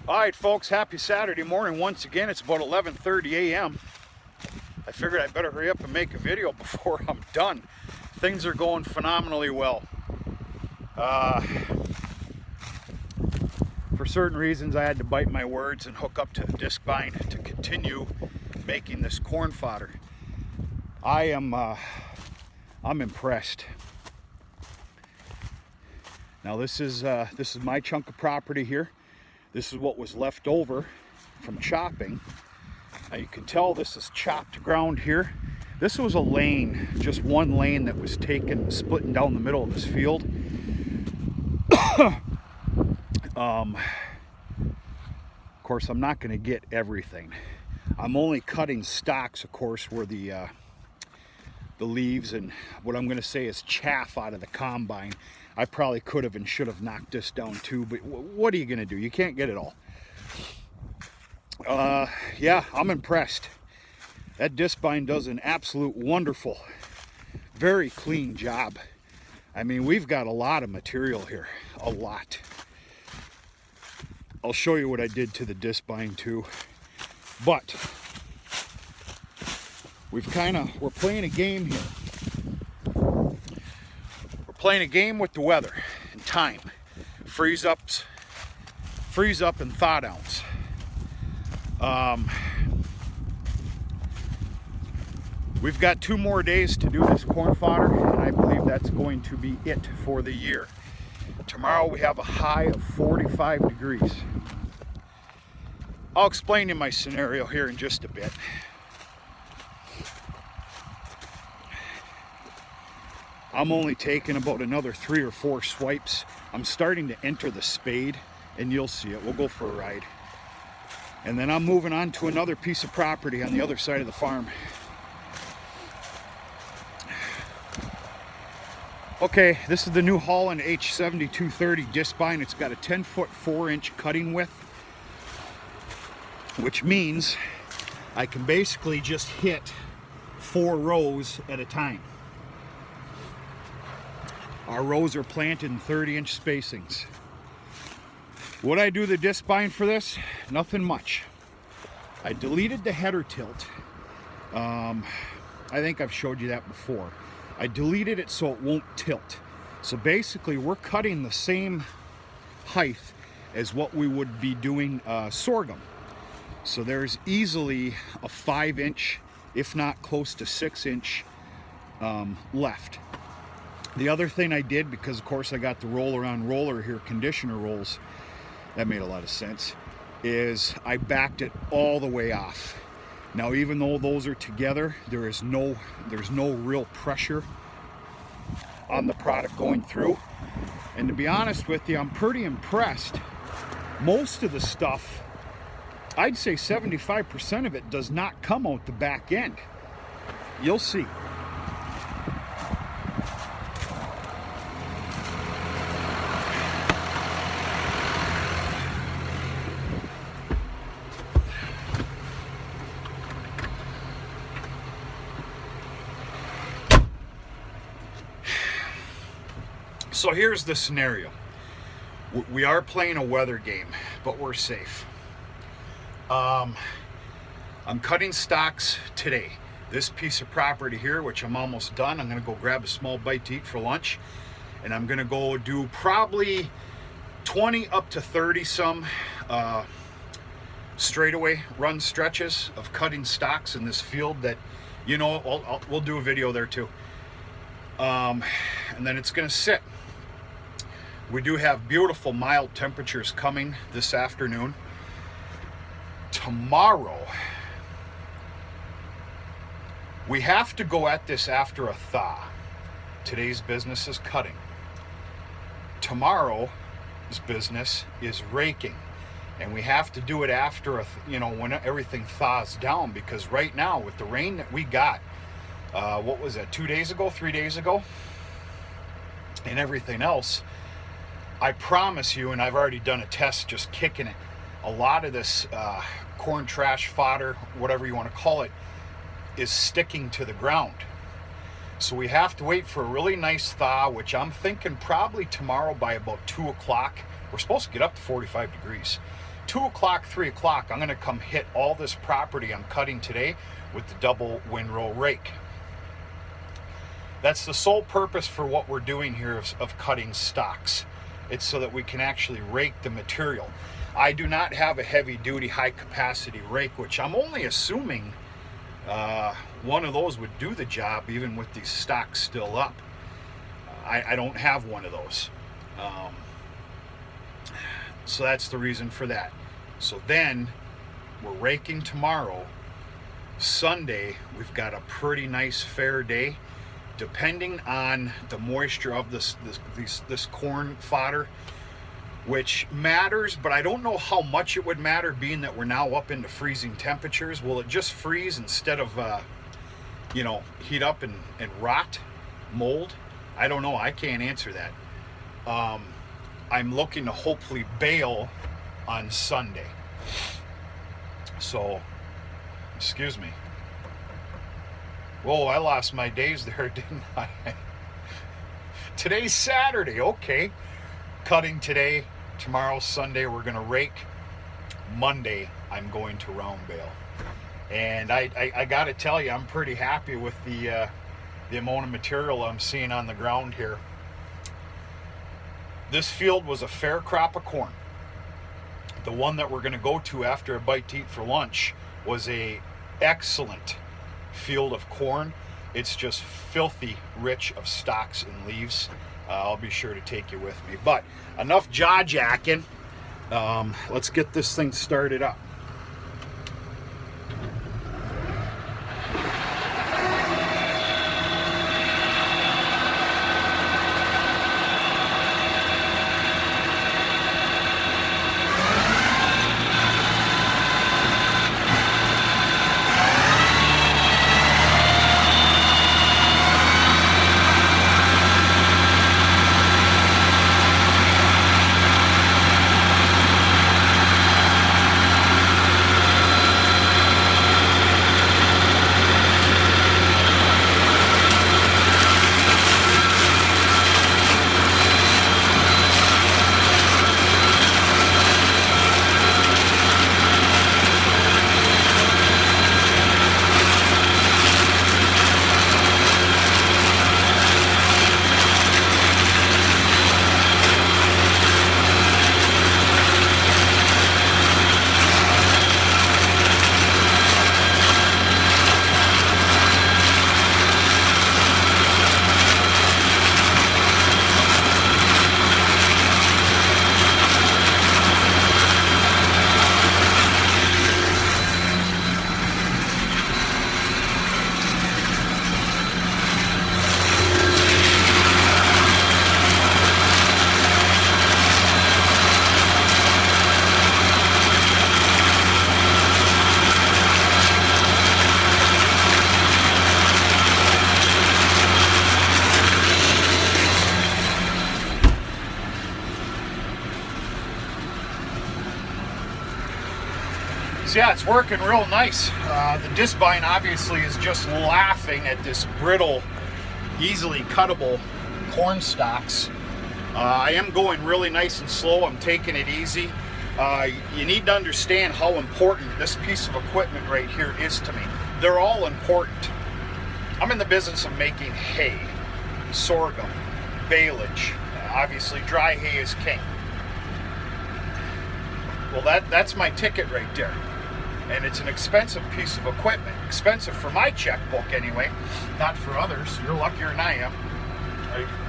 All right, folks, happy Saturday morning once again. It's about 11:30 a.m. I figured I'd better hurry up and make a video before I'm done. Things are going phenomenally well. For certain reasons, I had to bite my words and hook up to the Discbine to continue making this corn fodder. I'm impressed. Now this is my chunk of property here. This is what was left over from chopping. Now you can tell this is chopped ground here. This was a lane, just one lane that was taken, splitting down the middle of this field. Of course, I'm not going to get everything. I'm only cutting stalks, of course, where the leaves and what I'm going to say is chaff out of the combine. I probably could have and should have knocked this down too, but what are you going to do? You can't get it all. Yeah, I'm impressed. That Discbine does an absolute wonderful, very clean job. I mean, we've got a lot of material here, a lot. I'll show you what I did to the Discbine too. But we're playing a game here. We're playing a game with the weather and time. Freeze up and thaw downs. We've got 2 more days to do this corn fodder, and I believe that's going to be it for the year. Tomorrow we have a high of 45 degrees. I'll explain you my scenario here in just a bit. I'm only taking about another 3 or 4 swipes. I'm starting to enter the spade, and you'll see it. We'll go for a ride. And then I'm moving on to another piece of property on the other side of the farm. Okay, this is the New Holland H7230 Discbine. It's got a 10-foot 4-inch cutting width, which means I can basically just hit 4 rows at a time. Our rows are planted in 30-inch spacings. What I do the Discbine for this? Nothing much. I deleted the header tilt. I think I've showed you that before. I deleted it so it won't tilt. So basically we're cutting the same height as what we would be doing sorghum. So there's easily a 5-inch, if not close to 6-inch left. The other thing I did, because of course I got the roller-on roller here, conditioner rolls, that made a lot of sense, is I backed it all the way off. Now, even though those are together, there's no real pressure on the product going through. And to be honest with you, I'm pretty impressed. Most of the stuff, I'd say 75% of it does not come out the back end. You'll see. So here's the scenario. We are playing a weather game, but we're safe. I'm cutting stalks today. This piece of property here, which I'm almost done, I'm gonna go grab a small bite to eat for lunch, and I'm gonna go do probably 20 up to 30 some straightaway run stretches of cutting stalks in this field that, you know, we'll do a video there too. And then it's gonna sit. We do have beautiful mild temperatures coming this afternoon. Tomorrow, we have to go at this after a thaw. Today's business is cutting. Tomorrow's business is raking. And we have to do it after, when everything thaws down, because right now with the rain that we got, what was that, 2 days ago, 3 days ago, and everything else, I promise you, and I've already done a test just kicking it, a lot of this corn trash fodder, whatever you want to call it, is sticking to the ground. So we have to wait for a really nice thaw, which I'm thinking probably tomorrow by about 2 o'clock. We're supposed to get up to 45 degrees. 2 o'clock, 3 o'clock, I'm going to come hit all this property I'm cutting today with the double windrow rake. That's the sole purpose for what we're doing here of cutting stalks. It's so that we can actually rake the material. I do not have a heavy-duty, high-capacity rake, which I'm only assuming one of those would do the job even with these stalks still up. I don't have one of those. So that's the reason for that. So then we're raking tomorrow. Sunday, we've got a pretty nice fair day. Depending on the moisture of this corn fodder, which matters, but I don't know how much it would matter, being that we're now up into freezing temperatures. Will it just freeze instead of, you know, heat up and rot, mold? I don't know. I can't answer that. I'm looking to hopefully bale on Sunday. So, excuse me. Whoa, I lost my days there, didn't I? Today's Saturday, okay. Cutting today, tomorrow, Sunday, we're gonna rake. Monday, I'm going to round bale. And I gotta tell you, I'm pretty happy with the amount of material I'm seeing on the ground here. This field was a fair crop of corn. The one that we're gonna go to after a bite to eat for lunch was a excellent field of corn. It's just filthy rich of stalks and leaves. I'll be sure to take you with me. But enough jaw-jacking. Let's get this thing started up. So yeah, it's working real nice. The Discbine obviously is just laughing at this brittle, easily cuttable corn stalks. I am going really nice and slow. I'm taking it easy. You need to understand how important this piece of equipment right here is to me. They're all important. I'm in the business of making hay, sorghum, baleage. Obviously, dry hay is king. Well, that's my ticket right there. And it's an expensive piece of equipment. Expensive for my checkbook anyway, not for others. You're luckier than I am.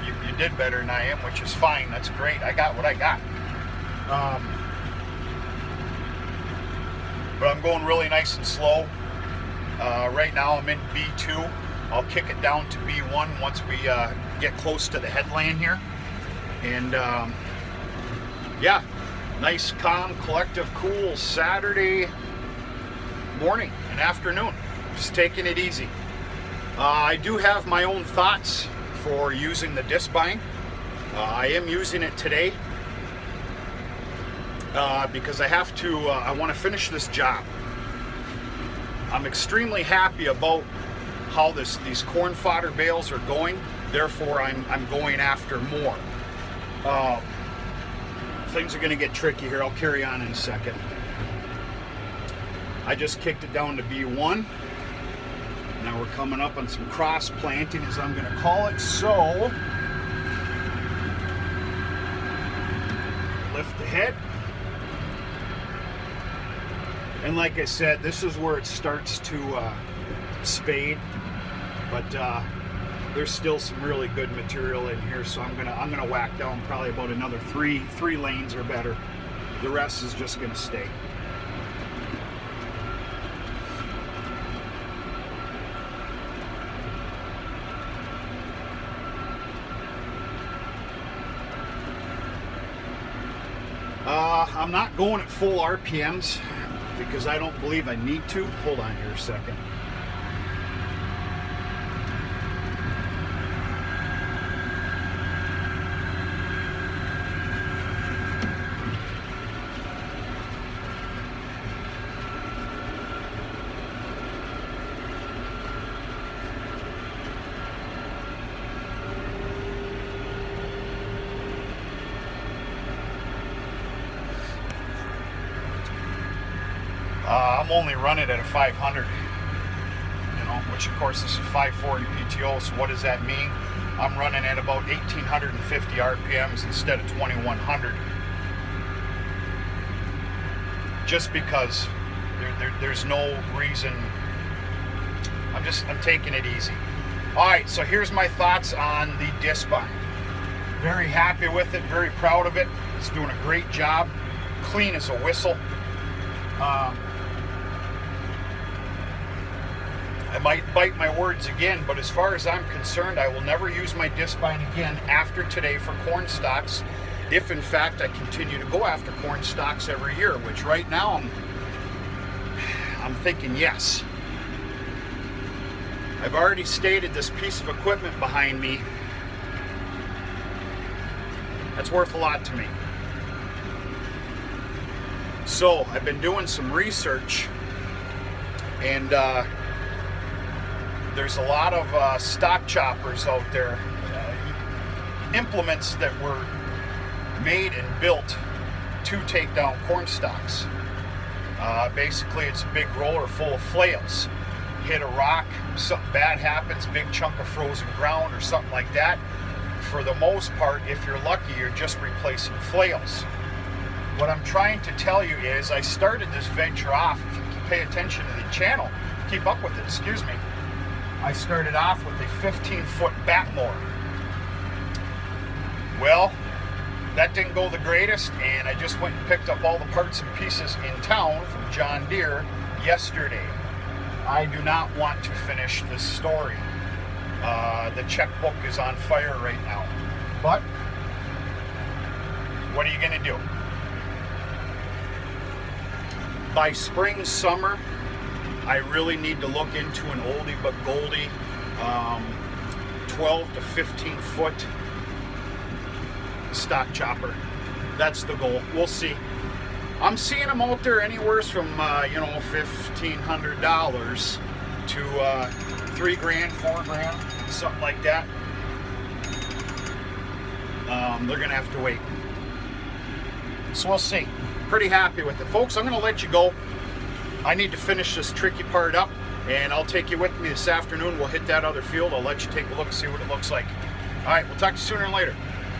You did better than I am, which is fine. That's great. I got what I got. But I'm going really nice and slow. Right now I'm in B2. I'll kick it down to B1 once we get close to the headland here. And yeah, nice, calm, collective, cool Saturday morning and afternoon. Just taking it easy. I do have my own thoughts for using the Discbine. I am using it today because I want to finish this job. I'm extremely happy about how these corn fodder bales are going. Therefore, I'm going after more. Things are going to get tricky here. I'll carry on in a second. I just kicked it down to B1. Now we're coming up on some cross planting, as I'm going to call it. So lift the head. And like I said, this is where it starts to spade, but there's still some really good material in here, so I'm gonna whack down probably about another three lanes or better. The rest is just gonna stay. I'm not going at full RPMs because I don't believe I need to. Hold on here a second. I'm only running at a 500, which of course this is 540 PTO, so what does that mean? I'm running at about 1,850 RPMs instead of 2,100. Just because there's no reason. I'm taking it easy. Alright, so here's my thoughts on the Discbine. Very happy with it, very proud of it. It's doing a great job. Clean as a whistle. I might bite my words again, but as far as I'm concerned, I will never use my Discbine again after today for corn stalks, if in fact I continue to go after corn stalks every year, which right now I'm thinking yes. I've already stated this piece of equipment behind me, that's worth a lot to me. So I've been doing some research, and there's a lot of stock choppers out there, implements that were made and built to take down corn stalks. Basically, it's a big roller full of flails. Hit a rock, something bad happens, big chunk of frozen ground or something like that. For the most part, if you're lucky, you're just replacing flails. What I'm trying to tell you is I started this venture off, if you pay attention to the channel, keep up with it, excuse me. I started off with a 15-foot bat mower. Well, that didn't go the greatest, and I just went and picked up all the parts and pieces in town from John Deere yesterday. I do not want to finish this story. The checkbook is on fire right now. But what are you going to do? By spring, summer, I really need to look into an oldie but goldie 12 to 15 foot stock chopper. That's the goal. We'll see. I'm seeing them out there anywhere from $1,500 to $3,000, $4,000, something like that. They're gonna have to wait. So we'll see. Pretty happy with it, folks. I'm gonna let you go. I need to finish this tricky part up, and I'll take you with me this afternoon. We'll hit that other field. I'll let you take a look and see what it looks like. All right, we'll talk to you sooner and later.